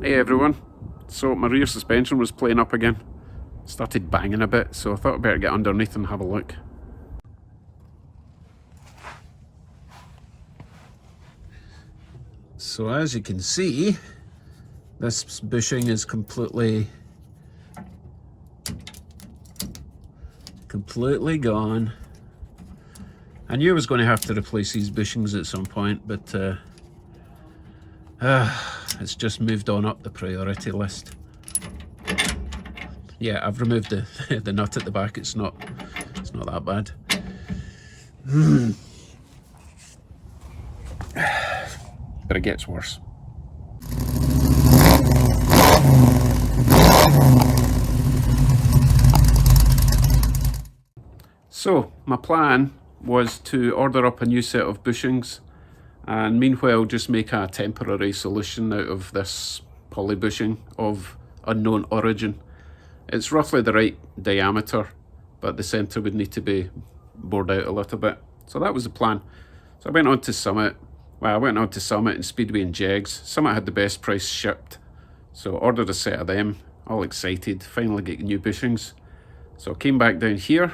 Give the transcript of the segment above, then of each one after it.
Hey everyone, so my rear suspension was playing up again, started banging a bit, so I thought I'd better get underneath and have a look. So as you can see, this bushing is completely gone. I knew I was going to have to replace these bushings at some point, but it's just moved on up the priority list. Yeah, I've removed the nut at the back. It's not that bad. But it gets worse. So my plan was to order up a new set of bushings and meanwhile just make a temporary solution out of this poly bushing of unknown origin. It's roughly the right diameter, but the centre would need to be bored out a little bit. So that was the plan. So I went on to Summit. Well, I went on to Summit and Speedway and Jegs. Summit had the best price shipped. So ordered a set of them, all excited, finally get new bushings. So I came back down here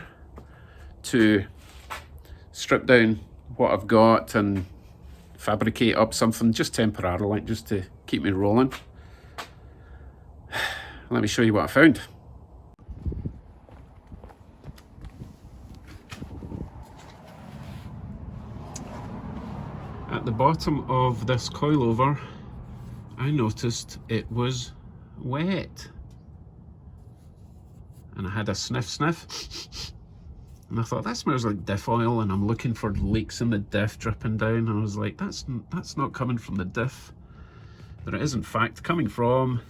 to strip down what I've got and fabricate up something just temporarily, just to keep me rolling. Let me show you what I found. At the bottom of this coilover, I noticed it was wet. And I had a sniff. And I thought, that smells like diff oil, and I'm looking for leaks in the diff dripping down. And I was like, that's not coming from the diff. But it is in fact coming from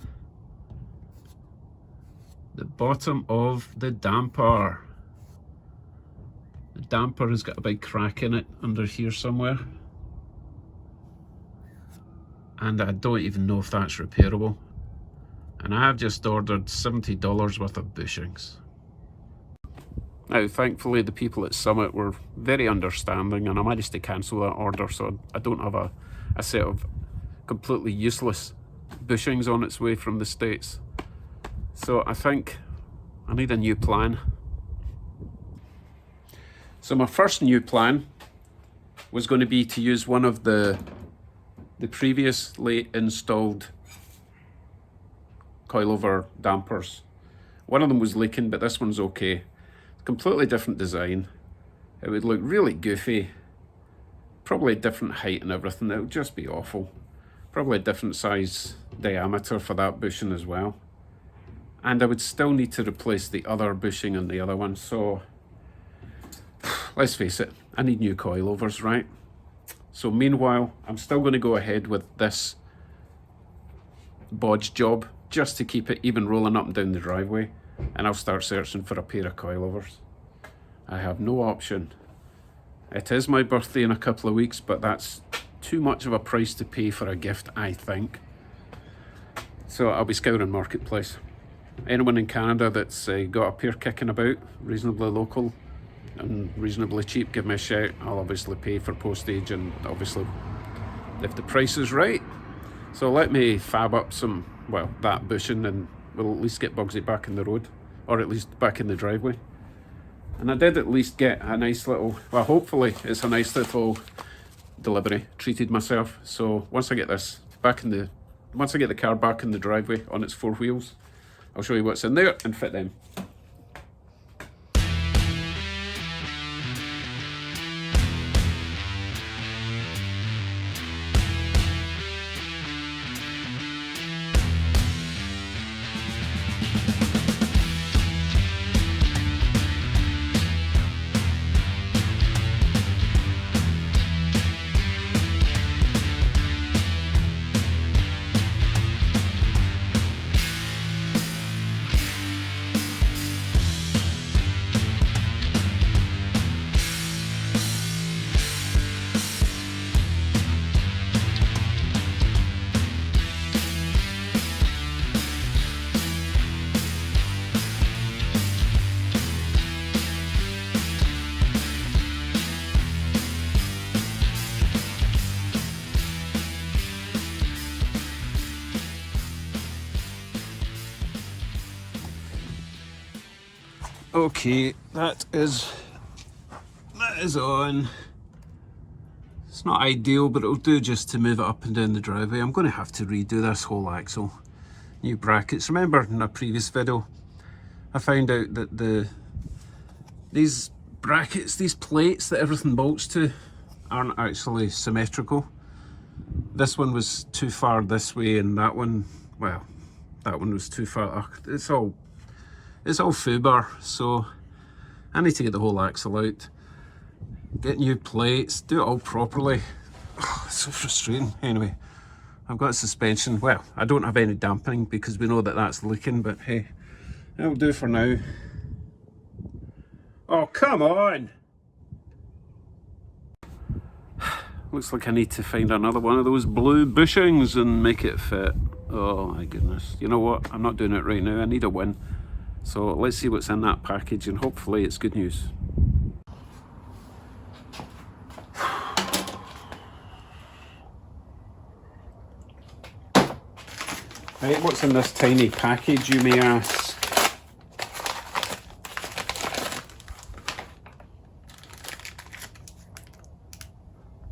the bottom of the damper. The damper has got a big crack in it under here somewhere. And I don't even know if that's repairable. And I've just ordered $70 worth of bushings. Now, thankfully, the people at Summit were very understanding, and I managed to cancel that order, so I don't have a set of completely useless bushings on its way from the States. So I think I need a new plan. So my first new plan was going to be to use one of the previously installed coilover dampers. One of them was leaking, but this one's okay. Completely different design. It would look really goofy. Probably a different height and everything. It would just be awful. Probably a different size diameter for that bushing as well. And I would still need to replace the other bushing on the other one. So let's face it, I need new coilovers, right? So meanwhile, I'm still going to go ahead with this bodge job just to keep it even rolling up and down the driveway. And I'll start searching for a pair of coilovers. I have no option. It is my birthday in a couple of weeks, but that's too much of a price to pay for a gift, I think. So I'll be scouring Marketplace. Anyone in Canada that's got a pair kicking about, reasonably local and reasonably cheap, give me a shout. I'll obviously pay for postage, and obviously if the price is right. So let me fab up some, well, that bushing, and we'll at least get Bugsy back in the road, or at least back in the driveway. And I did at least get a nice little, well, hopefully it's a nice little delivery. Treated myself. So once I get this back in the, once I get the car back in the driveway on its four wheels, I'll show you what's in there and fit them. Okay, that is on. It's not ideal, but it'll do just to move it up and down the driveway. I'm going to have to redo this whole axle. New brackets. Remember in a previous video, I found out that these brackets, these plates that everything bolts to, aren't actually symmetrical. This one was too far this way, and that one, well, that one was too far. It's all foobar, so I need to get the whole axle out, get new plates, do it all properly. Oh, it's so frustrating. Anyway, I've got suspension. Well, I don't have any dampening because we know that that's leaking, but hey, that'll do for now. Oh, come on! Looks like I need to find another one of those blue bushings and make it fit. Oh my goodness. You know what? I'm not doing it right now. I need a win. So let's see what's in that package and hopefully it's good news. Right, what's in this tiny package, you may ask?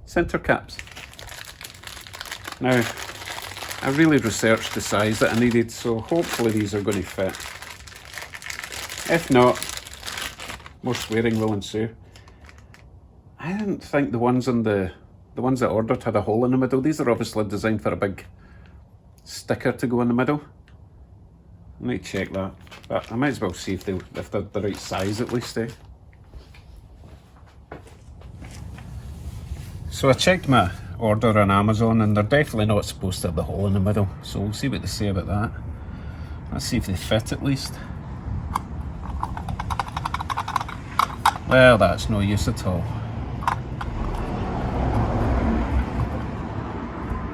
Centre caps. Now, I really researched the size that I needed, so hopefully these are going to fit. If not, more swearing will ensue. I didn't think the ones that I ordered had a hole in the middle. These are obviously designed for a big sticker to go in the middle. I might check that, but I might as well see if they're the right size at least, eh? So I checked my order on Amazon and they're definitely not supposed to have the hole in the middle, so we'll see what they say about that. Let's see if they fit at least. Well, that's no use at all.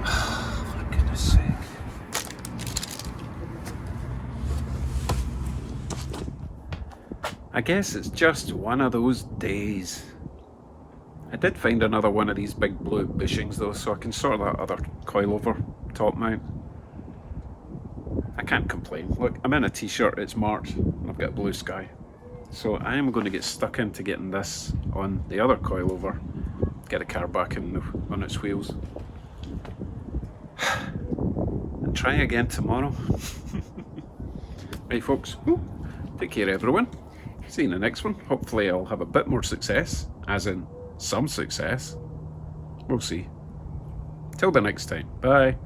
For goodness sake. I guess it's just one of those days. I did find another one of these big blue bushings though, so I can sort that other coilover top mount. I can't complain. Look, I'm in a t-shirt, it's March, and I've got a blue sky. So I am going to get stuck into getting this on the other coilover, get the car back on its wheels. And try again tomorrow. Right folks, take care everyone. See you in the next one. Hopefully I'll have a bit more success, as in some success. We'll see. Till the next time. Bye.